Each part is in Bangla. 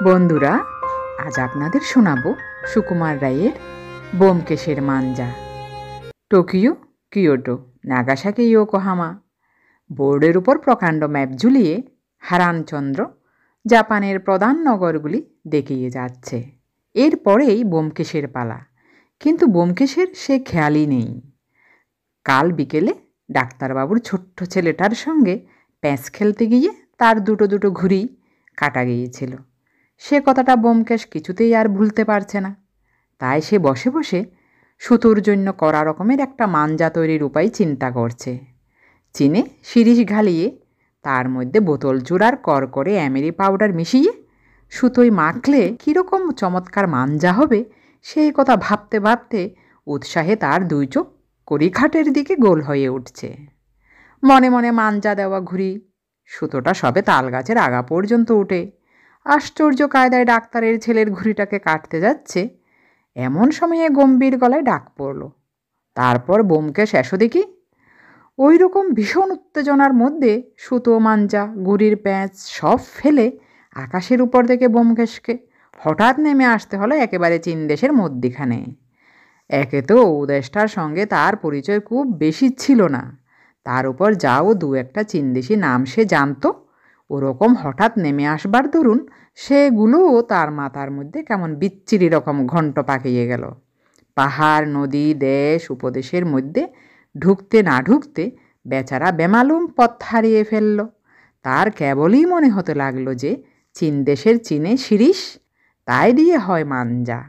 বন্ধুরা, আজ আপনাদের শোনাবো সুকুমার রায়ের ব্যোমকেশের মাঞ্জা। Tokyo, Kyoto, Nagasaki, Yokohama. বোর্ডের উপর প্রকাণ্ড ম্যাপ ঝুলিয়ে হারানচন্দ্র জাপানের প্রধান নগরগুলি দেখিয়ে যাচ্ছে। এরপরেই ব্যোমকেশের পালা, কিন্তু ব্যোমকেশের সে খেয়ালই নেই। কাল বিকেলে ডাক্তারবাবুর ছোট্ট ছেলেটার সঙ্গে প্যাঁচ খেলতে গিয়ে তার দুটো ঘুড়ি কাটা গিয়েছিল। সে কথাটা ব্যোমকেশ কিছুতেই আর ভুলতে পারছে না। তাই সে বসে বসে সুতোর জন্য কড়া রকমের একটা মাঞ্জা তৈরির উপায় চিন্তা করছে। চিনে শিরিষ ঘালিয়ে তার মধ্যে বোতল চূড়ার করকরে অ্যামেরি পাউডার মিশিয়ে সুতোয় মাখলে কীরকম চমৎকার মাঞ্জা হবে, সেই কথা ভাবতে ভাবতে উৎসাহে তার দুই চোখ কড়িঘাটের দিকে গোল হয়ে উঠছে। মনে মনে মাঞ্জা দেওয়া ঘুড়ি সুতোটা সবে তাল গাছের আগা পর্যন্ত উঠে আশ্চর্য কায়দায় ডাক্তারের ছেলের ঘুড়িটাকে কাটতে যাচ্ছে। এমন সময়ে গম্ভীর গলায় ডাক পড়ল, তারপর ব্যোমকেশ এসো দেখি। ওই রকম ভীষণ উত্তেজনার মধ্যে সুতো, মাঞ্জা, ঘুড়ির প্যাঁচ সব ফেলে আকাশের উপর থেকে ব্যোমকেশকে হঠাৎ নেমে আসতে হলো একেবারে চীন দেশের মধ্যিখানে। একে তো ওদেশটার সঙ্গে তার পরিচয় খুব বেশি ছিল না, তার উপর যাও দু একটা চীনদেশি নাম সে জানতো। ওরকম হঠাৎ নেমে আসবার দরুন সেগুলোও তার মাথার মধ্যে কেমন বিচ্ছিরি রকম ঘণ্ট পাকিয়ে গেল। পাহাড়, নদী, দেশ, উপদেশের মধ্যে ঢুকতে না ঢুকতে বেচারা বেমালুম পথ হারিয়ে ফেলল। তার কেবলই মনে হতে লাগলো যে চীন দেশের চীনে শিরিষ, তাই দিয়ে হয় মাঞ্জা।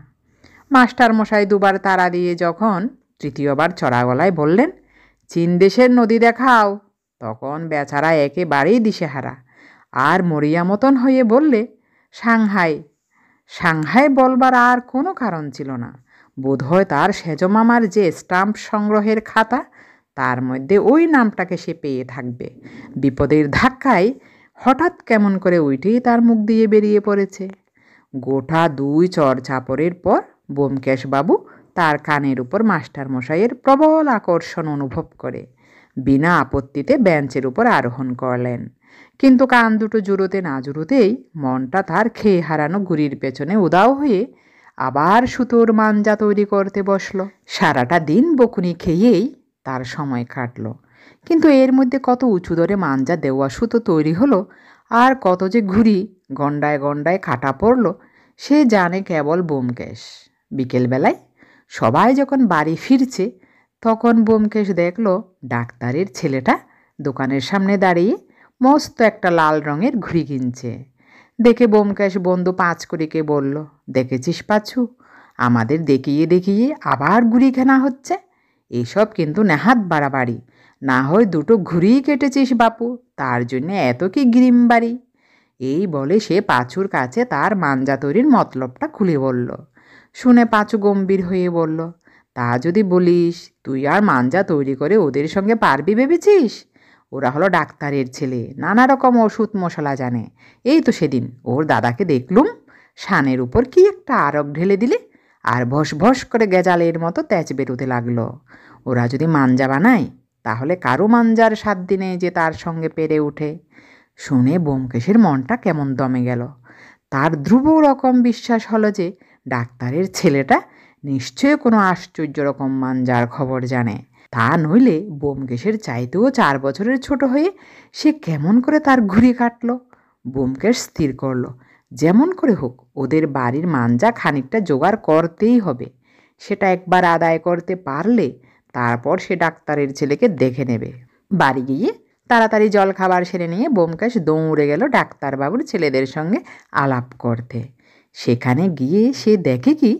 মাস্টার মশাই দুবার তাড়া দিয়ে যখন তৃতীয়বার চড়া গলায় বললেন, চীন দেশের নদী দেখাও, তখন বেচারা একেবারেই দিশেহারা। আর মরিয়া মতন হয়ে বললে, সাংহাই। সাংহাই বলবার আর কোনো কারণ ছিল না। বোধহয় তার সেজমামার যে স্টাম্প সংগ্রহের খাতা, তার মধ্যে ওই নামটাকে সে পেয়ে থাকবে। বিপদের ধাক্কায় হঠাৎ কেমন করে ওইটাই তার মুখ দিয়ে বেরিয়ে পড়েছে। গোটা দুই চড় চাপড়ের পর ব্যোমকেশবাবু তার কানের উপর মাস্টার মশাইয়ের প্রবল আকর্ষণ অনুভব করে বিনা আপত্তিতে বেঞ্চের উপর আরোহণ করলেন। কিন্তু কান দুটো জুড়োতে না জুড়োতেই মনটা তার খেয়ে হারানো ঘুড়ির পেছনে উদাও হয়ে আবার সুতোর মাঞ্জা তৈরি করতে বসলো। সারাটা দিন বকুনি খেয়েই তার সময় কাটলো, কিন্তু এর মধ্যে কত উঁচু দরে মাঞ্জা দেওয়া সুতো তৈরি হলো, আর কত যে ঘুড়ি গন্ডায় গন্ডায় কাটা পড়লো, সে জানে কেবল ব্যোমকেশ। বিকেলবেলায় সবাই যখন বাড়ি ফিরছে, তখন ব্যোমকেশ দেখলো ডাক্তারের ছেলেটা দোকানের সামনে দাঁড়িয়ে মস্ত একটা লাল রঙের ঘুড়ি কিনছে। দেখে ব্যোমকেশ বন্ধু পাঁচকড়িকে বলল, দেখেছিস পাঁচু, আমাদের দেখিয়ে দেখিয়ে আবার ঘুড়ি কেনা হচ্ছে। এসব কিন্তু নেহাত বাড়াবাড়ি, না হয় দুটো ঘুড়িই কেটেছিস বাপু, তার জন্যে এত কি গ্রিম বাড়ি। এই বলে সে পাঁচুর কাছে তার মাঞ্জা তৈরির মতলবটা খুলে বলল। শুনে পাঁচু গম্ভীর হয়ে বলল, তা যদি বলিস, তুই আর মাঞ্জা তৈরি করে ওদের সঙ্গে পারবি ভেবেছিস? ওরা হলো ডাক্তারের ছেলে, নানা রকম ওষুধ মশলা জানে। এই তো সেদিন ওর দাদাকে দেখলুম, শানের উপর কি একটা আরক ঢেলে দিলে আর ভস ভস করে গেজালের মতো তেজ বেরোতে লাগলো। ওরা যদি মাঞ্জা বানায়, তাহলে কারো মাঞ্জার 7 দিনে যে তার সঙ্গে পেরে ওঠে। শুনে ব্যোমকেশের মনটা কেমন দমে গেল। তার ধ্রুব রকম বিশ্বাস হলো যে ডাক্তারের ছেলেটা নিশ্চয় কোনো আশ্চর্য রকম মাঞ্জার খবর জানে। তা নইলে ব্যোমকেশের চাইতেও 4 বছরের ছোট হয়ে সে কেমন করে তার ঘুড়ি কাটল। ব্যোমকেশ স্থির করল, যেমন করে হোক ওদের বাড়ির মাঞ্জা খানিকটা জোগাড় করতেই হবে। সেটা একবার আদায় করতে পারলে তারপর সে ডাক্তারের ছেলেকে দেখে নেবে। বাড়ি গিয়ে তাড়াতাড়ি জল খাবার সেরে নিয়ে ব্যোমকেশ দৌড়ে গেল ডাক্তারবাবুর ছেলেদের সঙ্গে আলাপ করতে। সেখানে গিয়ে সে দেখে কি,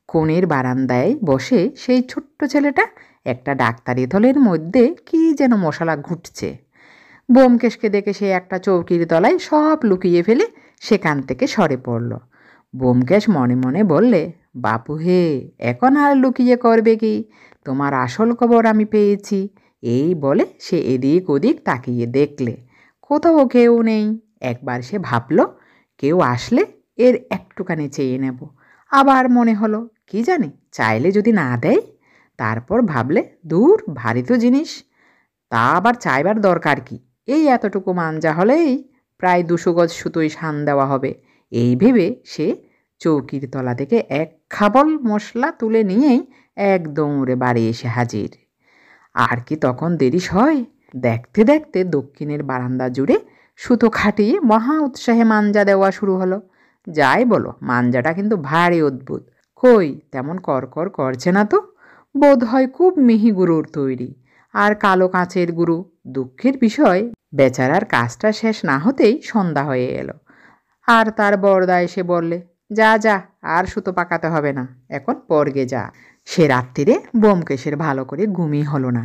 কোণের বারান্দায় বসে সেই ছোট্ট ছেলেটা একটা ডাক্তারি থলের মধ্যে কি যেন মশলা ঘুটছে। ব্যোমকেশকে দেখে সে একটা চৌকির তলায় সব লুকিয়ে ফেলে সেখান থেকে সরে পড়ল। ব্যোমকেশ মনে মনে বললে, বাপু হে, এখন আর লুকিয়ে করবে কি, তোমার আসল খবর আমি পেয়েছি। এই বলে সে এদিক ওদিক তাকিয়ে দেখলে কোথাও কেউ নেই। একবার সে ভাবল, কেউ আসলে এর একটুখানি চেয়ে নেব। আবার মনে হলো, কি জানি, চাইলে যদি না দেয়। তারপর ভাবলে, দূর, ভারী তো জিনিস, তা আবার চাইবার দরকার কি, এই এতটুকু মাঞ্জা হলেই প্রায় 200 গজ সুতোয় শান দেওয়া হবে। এই ভেবে সে চৌকির তলা থেকে এক খাবল মশলা তুলে নিয়েই এক দৌড়ে বাড়ি এসে হাজির। আর কি তখন দেরি হয়? দেখতে দেখতে দক্ষিণের বারান্দা জুড়ে সুতো খাটিয়ে মহা উৎসাহে মাঞ্জা দেওয়া শুরু হলো। যাই বলো, মাঞ্জাটা কিন্তু ভারী অদ্ভুত। কই তেমন করকর করছে না তো, বোধ হয় খুব মিহি গুঁড়োর তৈরি, আর কালো কাঁচের গুঁড়ো। দুঃখের বিষয়, বেচারার কাজটা শেষ না হতেই সন্ধ্যা হয়ে এলো। আর তার বরদা এসে বললে, যা যা, আর সুতো পাকাতে হবে না, এখন পরগে যা। সে রাত্রিরে ব্যোমকেশের ভালো করে ঘুমই হলো না।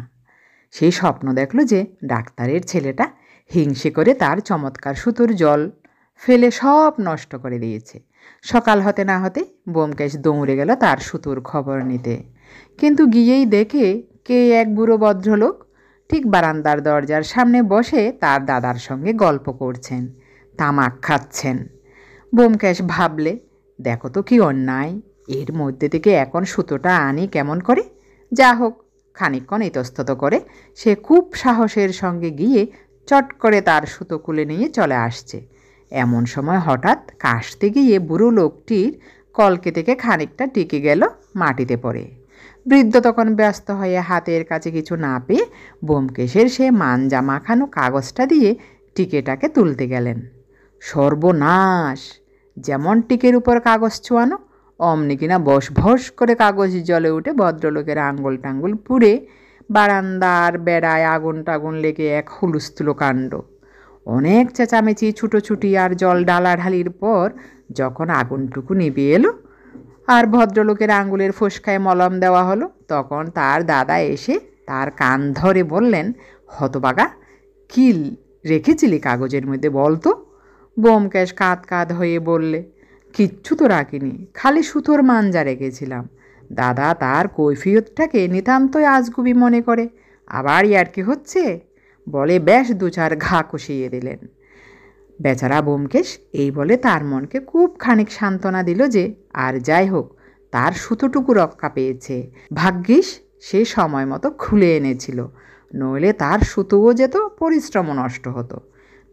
সেই স্বপ্ন দেখলো যে ডাক্তারের ছেলেটা হিংসে করে তার চমৎকার সুতোর জল ফেলে সব নষ্ট করে দিয়েছে। সকাল হতে না হতে ব্যোমকেশ দৌড়ে গেল তার সুতোর খবর নিতে। কিন্তু গিয়েই দেখে কে এক বুড়ো ভদ্রলোক ঠিক বারান্দার দরজার সামনে বসে তার দাদার সঙ্গে গল্প করছেন, তামাক খাচ্ছেন। ব্যোমকেশ ভাবলে, দেখো তো কি অন্যায়, এর মধ্যে থেকে এখন সুতোটা আনি কেমন করে। যা হোক, খানিকক্ষণ ইতস্তত করে সে খুব সাহসের সঙ্গে গিয়ে চট করে তার সুতো খুলে নিয়ে চলে আসছে। এমন সময় হঠাৎ কাশতে গিয়ে বুড়ো লোকটির কলকে থেকে খানিকটা টিকে গেল মাটিতে পড়ে। বৃদ্ধ তখন ব্যস্ত হয়ে হাতের কাছে কিছু না পেয়ে ব্যোমকেশের সে মাঞ্জা মাখানো কাগজটা দিয়ে টিকেটাকে তুলতে গেলেন। সর্বনাশ! যেমন টিকের উপর কাগজ ছোঁয়ানো, অমনি কিনা বস ভস করে কাগজ জ্বলে উঠে ভদ্রলোকের আঙ্গুল টাঙ্গুল পুড়ে বারান্দার বেড়ায় আগুন টাগুন লেগে এক হুলস্থুল কাণ্ড। অনেক চেঁচামেচি, ছুটোছুটি আর জল ঢালাঢালির পর যখন আগুনটুকু নিভে এলো আর ভদ্রলোকের আঙ্গুলের ফোসকায় মলম দেওয়া হলো, তখন তার দাদা এসে তার কান ধরে বললেন, হতবাগা, কি রেখেছিলি কাগজের মধ্যে বলতো? ব্যোমকেশ কাঁদ কাঁদ হয়ে বললে, কিচ্ছু তো রাখিনি, খালি সুতোর মাঞ্জা রেখেছিলাম। দাদা তার কৈফিয়তটাকে নিতান্তই আজগুবি মনে করে, আবার ইয়ার্কি হচ্ছে বলে বেশ দু চার ঘা কষিয়ে দিলেন। বেচারা ব্যোমকেশ এই বলে তার মনকে খুব খানিক সান্ত্বনা দিল যে আর যাই হোক, তার সুতোটুকু রক্ষা পেয়েছে। ভাগ্যিস সে সময় মতো খুলে এনেছিল, নইলে তার সুতোও যেত, পরিশ্রমও নষ্ট হতো।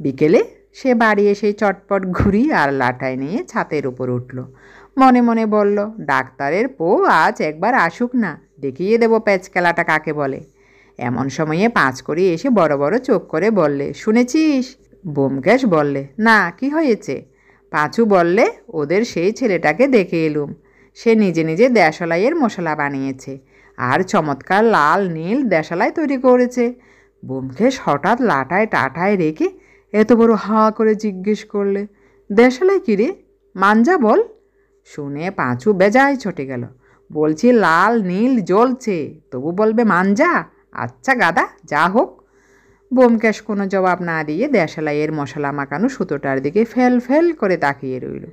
বিকেলে সে বাড়ি এসে চটপট ঘুড়ি আর লাটাই নিয়ে ছাতের উপর উঠল। মনে মনে বলল, ডাক্তারের পো আজ একবার আসুক না, দেখিয়ে দেবো প্যাচকেলাটা কাকে বলে। এমন সময়ে পাঁচকড়ি এসে বড় বড় চোখ করে বললে, শুনেছিস? ব্যোমকেশ বললে, না, কি হয়েছে? পাঁচু বললে, ওদের সেই ছেলেটাকে দেখে এলুম, সে নিজে নিজে দেশালাইয়ের মশলা বানিয়েছে আর চমৎকার লাল নীল দেশালাই তৈরি করেছে। ব্যোমকেশ হঠাৎ লাটায় টাটায় রেখে এত বড় হা করে জিজ্ঞেস করলে, দেশালাই কী রে? মাঞ্জা বল। শুনে পাঁচু বেজায় ছুটে গেল। বলছি লাল নীল জ্বলছে, তবু বলবে মাঞ্জা? আচ্ছা গাদা, যা হোক। ব্যোমকেশ কোনো জবাব না দিয়ে দেশালাইয়ের মশলা মাখানো সুতোটার দিকে ফেল ফেল করে তাকিয়ে রইল।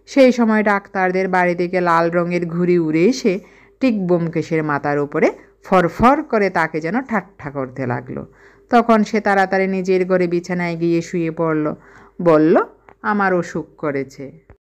সেই সময় ডাক্তারদের বাড়ি থেকে লাল রঙের ঘুড়ি উড়ে এসে ঠিক ব্যোমকেশের মাথার উপরে ফরফর করে তাকে যেন ঠাট্টা করতে লাগলো। তখন সে তাড়াতাড়ি নিজের ঘরে বিছানায় গিয়ে শুয়ে পড়ল, বলল, আমার অসুখ করেছে।